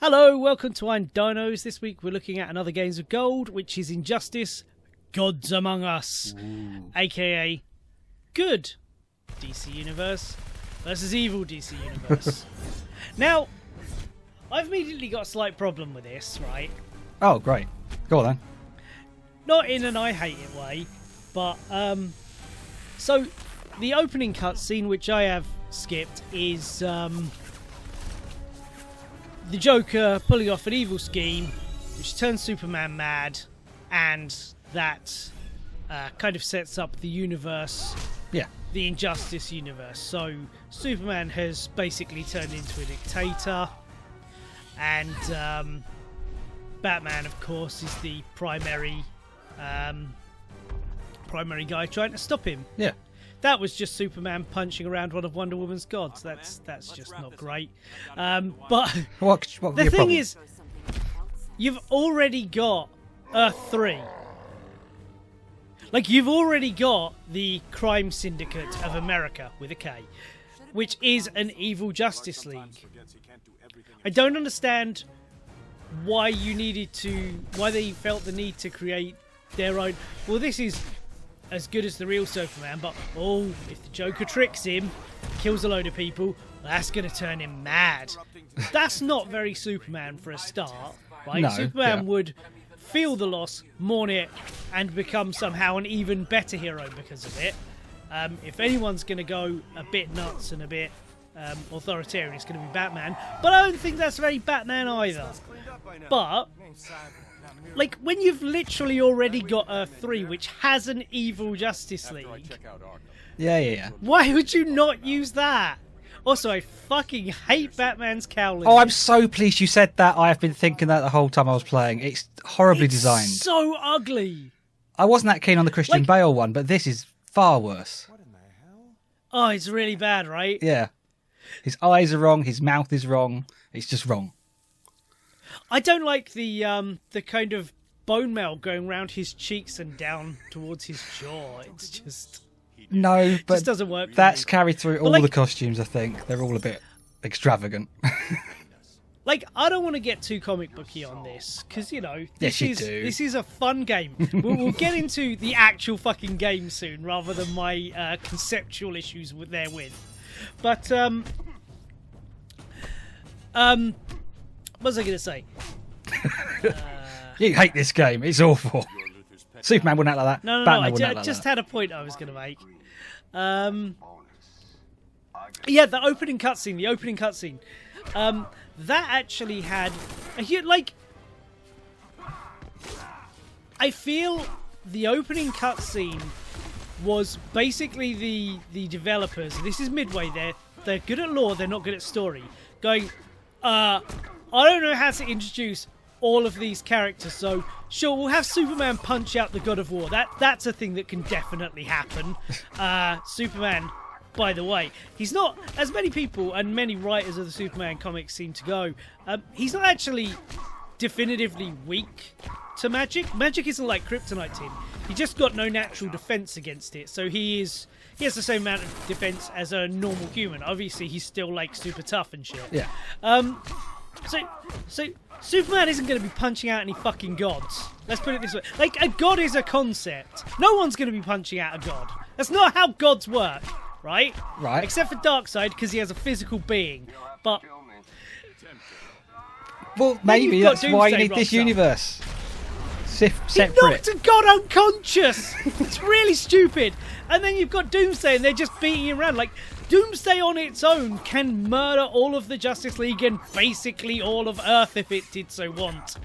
Hello, welcome to I'm Dinos. This week we're looking at another Games of Gold, which is Injustice Gods Among Us, aka good DC Universe versus evil DC Universe. Now, I've immediately got a slight problem with this, right? Oh, great. Go on then. Not in an I hate it way, but so the opening cutscene, which I have skipped, is the Joker pulling off an evil scheme which turns Superman mad, and that kind of sets up the universe, the Injustice universe. So Superman has basically turned into a dictator, and Batman, of course, is the primary guy trying to stop him. Yeah. That was just Superman punching around one of Wonder Woman's gods. That's just not great. But What the thing is, you've already got Earth 3. Like, you've already got the Crime Syndicate of America, with a K, which is an evil Justice League. I don't understand why they felt the need to create their own. Well, this is as good as the real Superman, but if the Joker tricks him, kills a load of people, that's going to turn him mad. That's not very Superman for a start, right? No, Superman would feel the loss, mourn it, and become somehow an even better hero because of it. If anyone's going to go a bit nuts and a bit authoritarian, it's going to be Batman. But I don't think that's very Batman either. But like, when you've literally already got Earth 3, which has an evil Justice League, Yeah. why would you not use that? Also, I fucking hate Batman's cowling. Oh, I'm so pleased you said that. I have been thinking that the whole time I was playing. It's horribly designed. So ugly. I wasn't that keen on the Christian Bale one, but this is far worse. Oh, it's really bad, right? Yeah. His eyes are wrong. His mouth is wrong. It's just wrong. I don't like the kind of bone meal going around his cheeks and down towards his jaw. It's just No, but just doesn't work for that's me. carried through all like, the costumes, I think. They're all a bit extravagant. Like, I don't want to get too comic booky on this, because, you know, this is a fun game. We'll get into the actual fucking game soon, rather than my conceptual issues therewith. But, what was I going to say? You hate this game. It's awful. Superman wouldn't act like that. No, Batman I wouldn't act like just that. had a point I was going to make. Yeah, the opening cutscene. That actually had I feel the opening cutscene was basically the developers. This is Midway. They're good at lore. They're not good at story. Going, I don't know how to introduce all of these characters, so sure, we'll have Superman punch out the God of War. That's a thing that can definitely happen. Superman, by the way, he's not, as many people and many writers of the Superman comics seem to go, he's not actually definitively weak to magic. Magic isn't like kryptonite to him. He just got no natural defense against it, so he has the same amount of defense as a normal human. Obviously, he's still like super tough and shit. Yeah. So Superman isn't going to be punching out any fucking gods. Let's put it this way. Like, a god is a concept. No one's going to be punching out a god. That's not how gods work, right? Right. Except for Darkseid, because he has a physical being. But Well, maybe you've got that's why you Doomsday need this rocks up. universe. he Separate. knocked a god unconscious. It's really stupid. And then you've got Doomsday, and they're just beating him around. Like, Doomsday on its own can murder all of the Justice League and basically all of Earth if it did so want.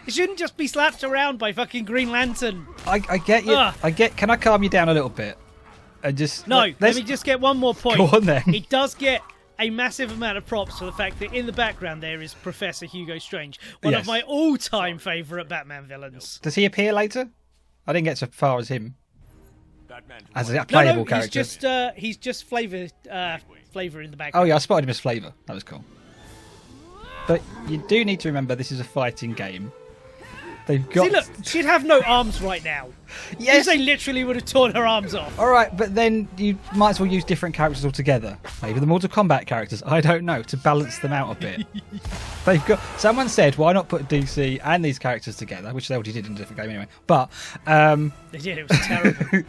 It shouldn't just be slapped around by fucking Green Lantern. I get you. Ugh. Can I calm you down a little bit? And just Let me just get one more point. Go on then. It does get a massive amount of props for the fact that in the background there is Professor Hugo Strange, one of Yes. my all-time favourite Batman villains. Does he appear later? I didn't get so far as him. As a playable character. He's just flavour in the background. Oh yeah, I spotted him as Flavour. That was cool. But you do need to remember this is a fighting game. They've got. See, look, she'd have no arms right now. Yes. They literally would have torn her arms off. All right, but then you might as well use different characters altogether. Maybe the Mortal Kombat characters. I don't know, to balance them out a bit. They've got. Someone said, why not put DC and these characters together, which they already did in a different game anyway. But they did. It was terrible.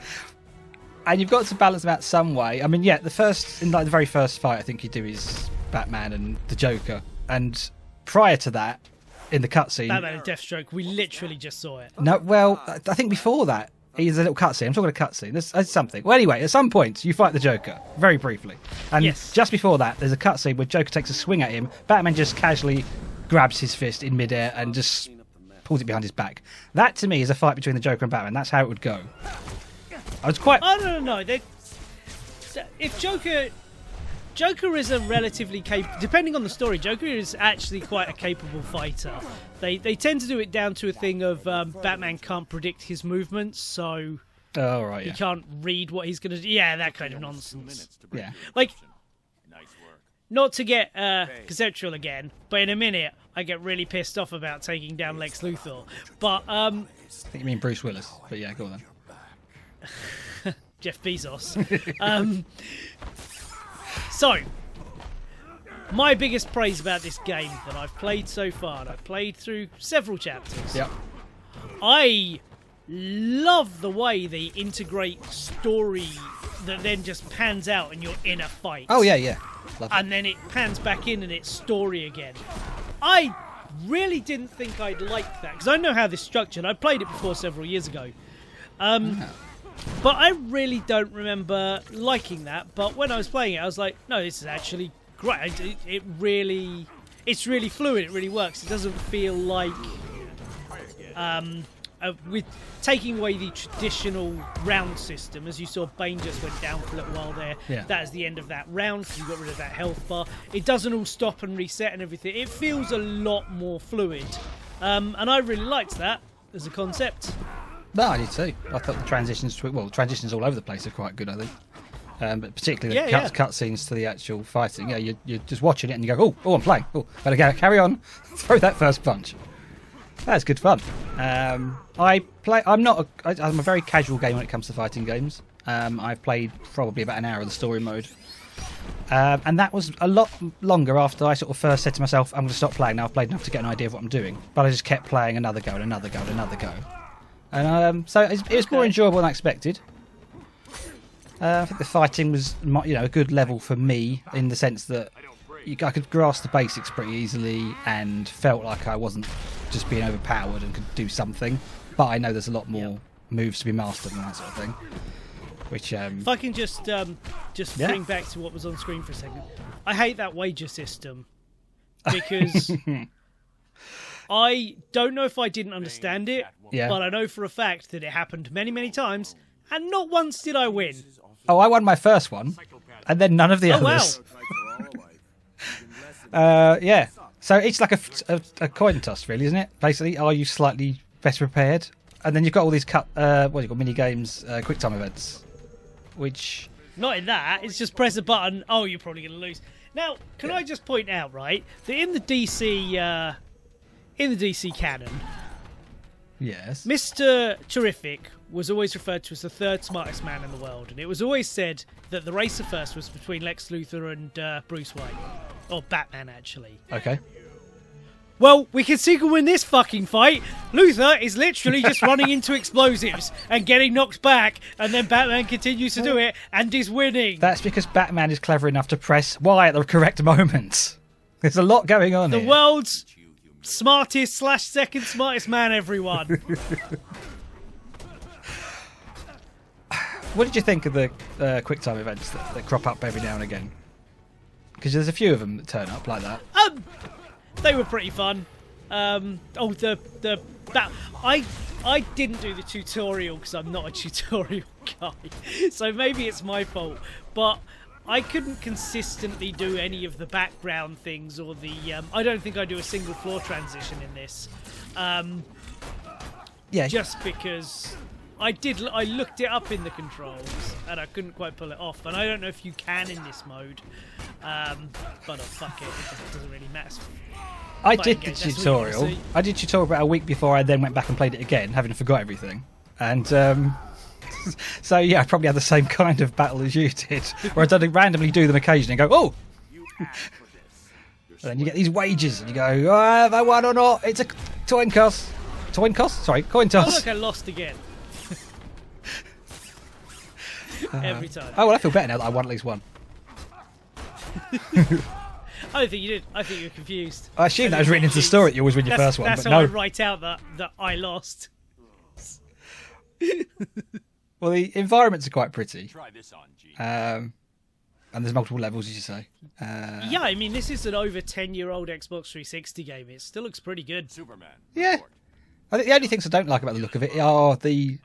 And you've got to balance them out some way. I mean, yeah, the very first fight, I think you do is Batman and the Joker, and prior to that, in the cutscene, Batman and Deathstroke, we literally just saw it. No, well, I think before that, he's a little cutscene. I'm talking a cutscene. There's something. Well, anyway, at some point, you fight the Joker, very briefly. And just before that, there's a cutscene where Joker takes a swing at him. Batman just casually grabs his fist in midair and just pulls it behind his back. That, to me, is a fight between the Joker and Batman. That's how it would go. I was quite... I don't know. If Joker is a relatively capable... Depending on the story, Joker is actually quite a capable fighter. They tend to do it down to a thing of Batman can't predict his movements, so he can't read what he's going to do. Yeah, that kind of nonsense. Yeah. Like, not to get conceptual again, but in a minute I get really pissed off about taking down Lex Luthor. But I think you mean Bruce Willis, but yeah, go on then. Jeff Bezos. So, my biggest praise about this game that I've played so far, and I've played through several chapters. Yep. I love the way they integrate story that then just pans out and you're in a fight. Oh yeah. Love and then it pans back in and it's story again. I really didn't think I'd like that because I know how this is structured. I played it before several years ago. But I really don't remember liking that. But when I was playing it, I was like, no, this is actually great. It's really fluid. It really works. It doesn't feel like with taking away the traditional round system. As you saw, Bane just went down for a little while there. Yeah. That is the end of that round. You got rid of that health bar. It doesn't all stop and reset and everything. It feels a lot more fluid. And I really liked that as a concept. No, I did too. I thought the transitions all over the place are quite good, I think. But particularly the cutscenes to the actual fighting. Yeah, you're just watching it and you go, oh, I'm playing. Oh, better go, carry on. Throw that first punch. That's good fun. I'm a very casual game when it comes to fighting games. I've played probably about an hour of the story mode. And that was a lot longer after I sort of first said to myself, I'm going to stop playing. Now I've played enough to get an idea of what I'm doing. But I just kept playing another go and another go and another go. And so it was more enjoyable than I expected. I think the fighting was, a good level for me in the sense that I could grasp the basics pretty easily and felt like I wasn't just being overpowered and could do something. But I know there's a lot more moves to be mastered and that sort of thing. Which if I can just bring back to what was on screen for a second, I hate that wager system because. I don't know if I didn't understand it, but I know for a fact that it happened many, many times, and not once did I win. Oh, I won my first one, and then none of the others. Wow. Yeah. So it's like a coin toss, really, isn't it? Basically, are you slightly better prepared? And then you've got all these mini games, quick time events, which... Not in that. It's just press a button. Oh, you're probably going to lose. Now, can I just point out, right, that in the DC... In the DC canon, yes, Mr. Terrific was always referred to as the third smartest man in the world, and it was always said that the race of first was between Lex Luthor and Bruce Wayne, or Batman, actually. Okay. Well, we can see who win this fucking fight. Luthor is literally just running into explosives and getting knocked back, and then Batman continues to do it and is winning. That's because Batman is clever enough to press Y at the correct moment. There's a lot going on here. The world's smartest / second smartest man, everyone. What did you think of the quick time events that crop up every now and again? Because there's a few of them that turn up like that. They were pretty fun. I didn't do the tutorial because I'm not a tutorial guy, so maybe it's my fault. But I couldn't consistently do any of the background things or the... I don't think I do a single floor transition in this. Yeah. Just because I looked it up in the controls and I couldn't quite pull it off. And I don't know if you can in this mode. But fuck it, it doesn't really matter. I did the tutorial. I did tutorial about a week before I then went back and played it again, having forgot everything. And so yeah, I probably had the same kind of battle as you did, where I randomly do them occasionally and go, oh. And then you get these wages, and you go, oh, have I won or not? It's a coin toss. Sorry, coin toss. Oh look, I lost again. Every time. Oh well, I feel better now that I won at least one. I don't think you did. I think you're confused. I assume that was written into the story that you always win your first one. That's but how no. I write out that I lost. Well, the environments are quite pretty. Try this on, G. And there's multiple levels, as you say. Yeah, I mean, this is an over 10-year-old Xbox 360 game. It still looks pretty good. Superman. Yeah. I think the only things I don't like about the look of it are the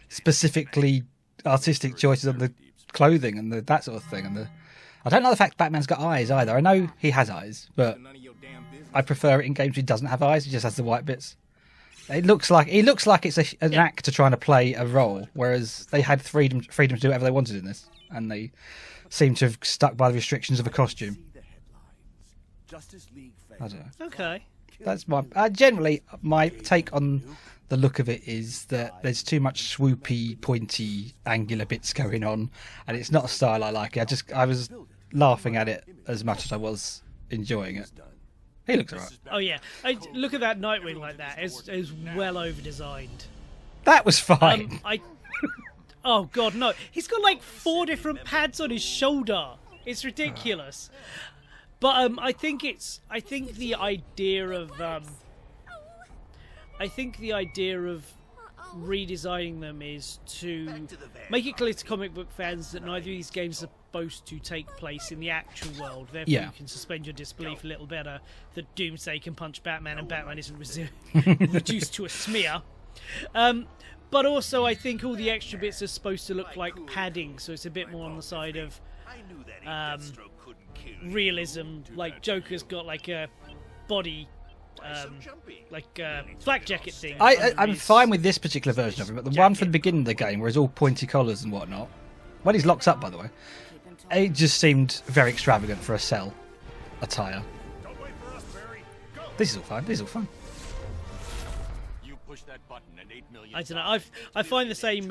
specifically artistic choices on the clothing and that sort of thing. And I don't like the fact Batman's got eyes either. I know he has eyes, but I prefer it in games where he doesn't have eyes. He just has the white bits. It looks like it's an actor trying to play a role, whereas they had freedom to do whatever they wanted in this, and they seem to have stuck by the restrictions of a costume. I don't know. Okay. That's my generally my take on the look of it is that there's too much swoopy, pointy, angular bits going on, and it's not a style I like. I was laughing at it as much as I was enjoying it. He looks alright. Oh yeah, look at that Nightwing like that. It's well over designed. That was fine. Oh god, no! He's got like 4 different pads on his shoulder. It's ridiculous. But I think the idea of redesigning them is to make it clear to comic book fans that neither of these games are supposed to take place in the actual world. Therefore, you can suspend your disbelief a little better that Doomsday can punch Batman and Batman isn't reduced to a smear. But also, I think all the extra bits are supposed to look like padding, so it's a bit more on the side of realism. Like Joker's got like a body, like a flak jacket thing. I'm fine with this particular version of him, but the one from the beginning of the game, where it's all pointy collars and whatnot, when he's locked up, by the way, it just seemed very extravagant for a Cell attire. This is all fine. You push that button and 8 million. I don't know. I find the same.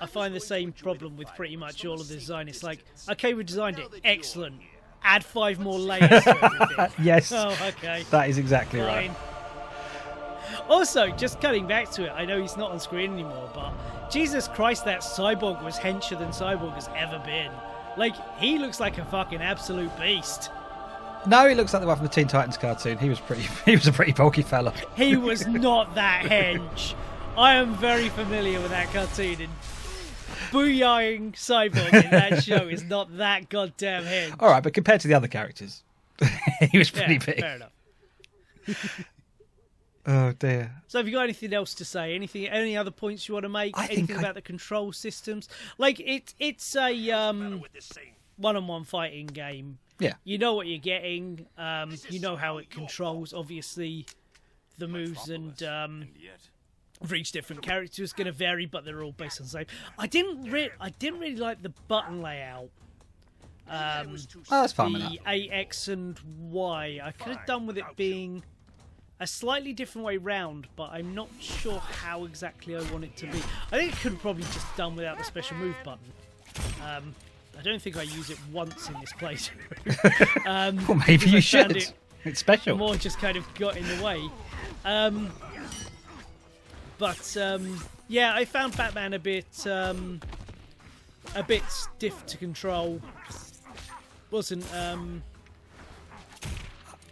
I find the same problem with pretty much all of the design. It's like, okay, we designed it, excellent. Add 5 more layers to everything. Yes. Oh, okay. That is exactly Fine. right. Also, just cutting back to it, I know he's not on screen anymore, but Jesus Christ, that Cyborg was hencher than Cyborg has ever been. Like, he looks like a fucking absolute beast. No, he looks like the one from the Teen Titans cartoon. He was a pretty bulky fella. He was not that hench. I am very familiar with that cartoon, and booyahing Cyborg in that show is not that goddamn hench. All right, but compared to the other characters, he was pretty big. Fair enough. Oh dear. So have you got anything else to say? Any other points you want to make? Anything about the control systems? Like it's a one-on-one fighting game. Yeah. You know what you're getting. You know how it controls. Obviously, the moves and for each different character is going to vary, but they're all based on the same. I didn't really like the button layout. That's fine with the that. A, X, and Y. I could have done with it being a slightly different way round, but I'm not sure how exactly I want it to be. I think it could have probably just done without the special move button. I don't think I use it once in this playthrough. Well, maybe you should. It's special. More just kind of got in the way. Yeah, I found Batman a bit stiff to control. Wasn't.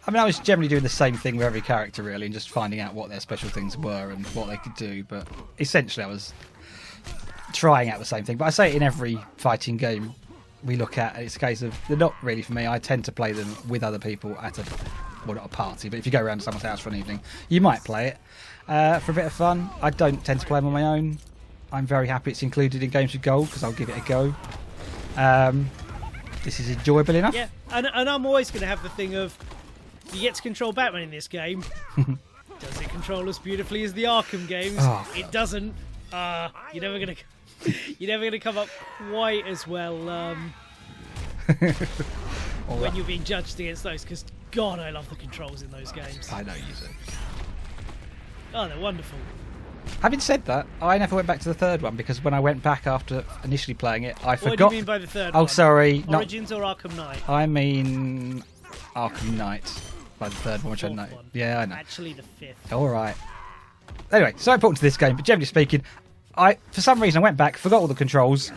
I mean, I was generally doing the same thing with every character, really, and just finding out what their special things were and what they could do. But essentially, I was trying out the same thing. But I say it in every fighting game we look at. It's a case of they're not really for me. I tend to play them with other people at well, not a party, but if you go around to someone's house for an evening, you might play it for a bit of fun. I don't tend to play them on my own. I'm very happy it's included in Games with Gold because I'll give it a go. This is enjoyable enough. Yeah, and I'm always going to have the thing of you get to control Batman in this game. Does it control as beautifully as the Arkham games? Oh, it doesn't. You're never gonna come up quite as well when you're being judged against those. Because God, I love the controls in those games. I know you do. Oh, they're wonderful. Having said that, I never went back to the third one because when I went back after initially playing it, I forgot. What do you mean by the third one? Oh, sorry. Origins or Arkham Knight? I mean Arkham Knight by the third one, which I know. One. Yeah, I know. Actually, the fifth. All right. Anyway, so important to this game, but generally speaking, for some reason I went back, forgot all the controls,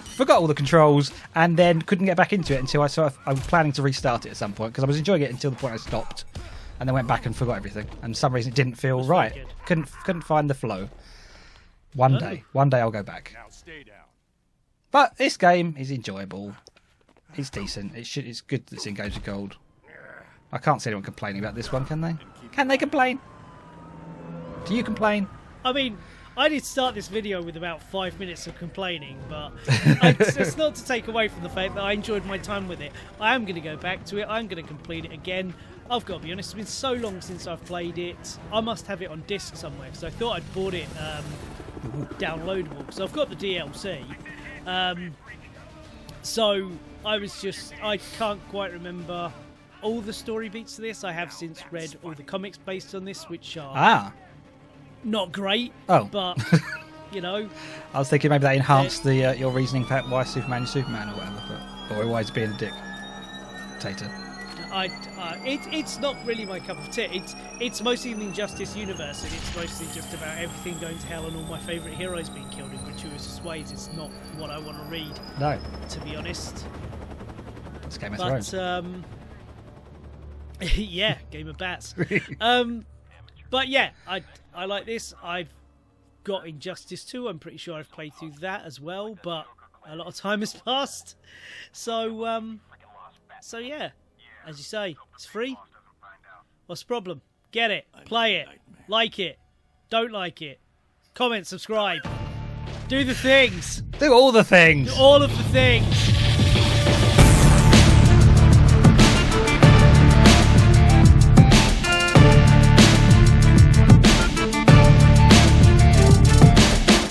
and then couldn't get back into it until I was planning to restart it at some point because I was enjoying it until the point I stopped, and then went back and forgot everything. And for some reason it didn't feel right. Couldn't find the flow. One day I'll go back. Now stay down. But this game is enjoyable. It's decent. It's good that it's in Games of Gold. I can't see anyone complaining about this one, can they? Can they complain? Do you complain? I mean, I did start this video with about 5 minutes of complaining, but it's not to take away from the fact that I enjoyed my time with it. I am going to go back to it. I'm going to complete it again. I've got to be honest, it's been so long since I've played it. I must have it on disc somewhere, because I thought I'd bought it downloadable, because I've got the DLC. So I can't quite remember all the story beats to this. I have since read all the comics based on this, which are not great. Oh. But, you know. I was thinking maybe that enhanced your reasoning for why Superman is Superman or whatever, or why he's being a dictator. It's not really my cup of tea. It's mostly an Injustice universe, and it's mostly just about everything going to hell and all my favourite heroes being killed in gratuitous ways. It's not what I want to read. No. To be honest. It's Game of Thrones. Yeah, Game of Bats. But yeah, I like this. I've got Injustice 2. I'm pretty sure I've played through that as well, but a lot of time has passed. So yeah, as you say, it's free. What's the problem? Get it, play it, like it, don't like it, comment, subscribe, do the things. Do all the things. Do all of the things.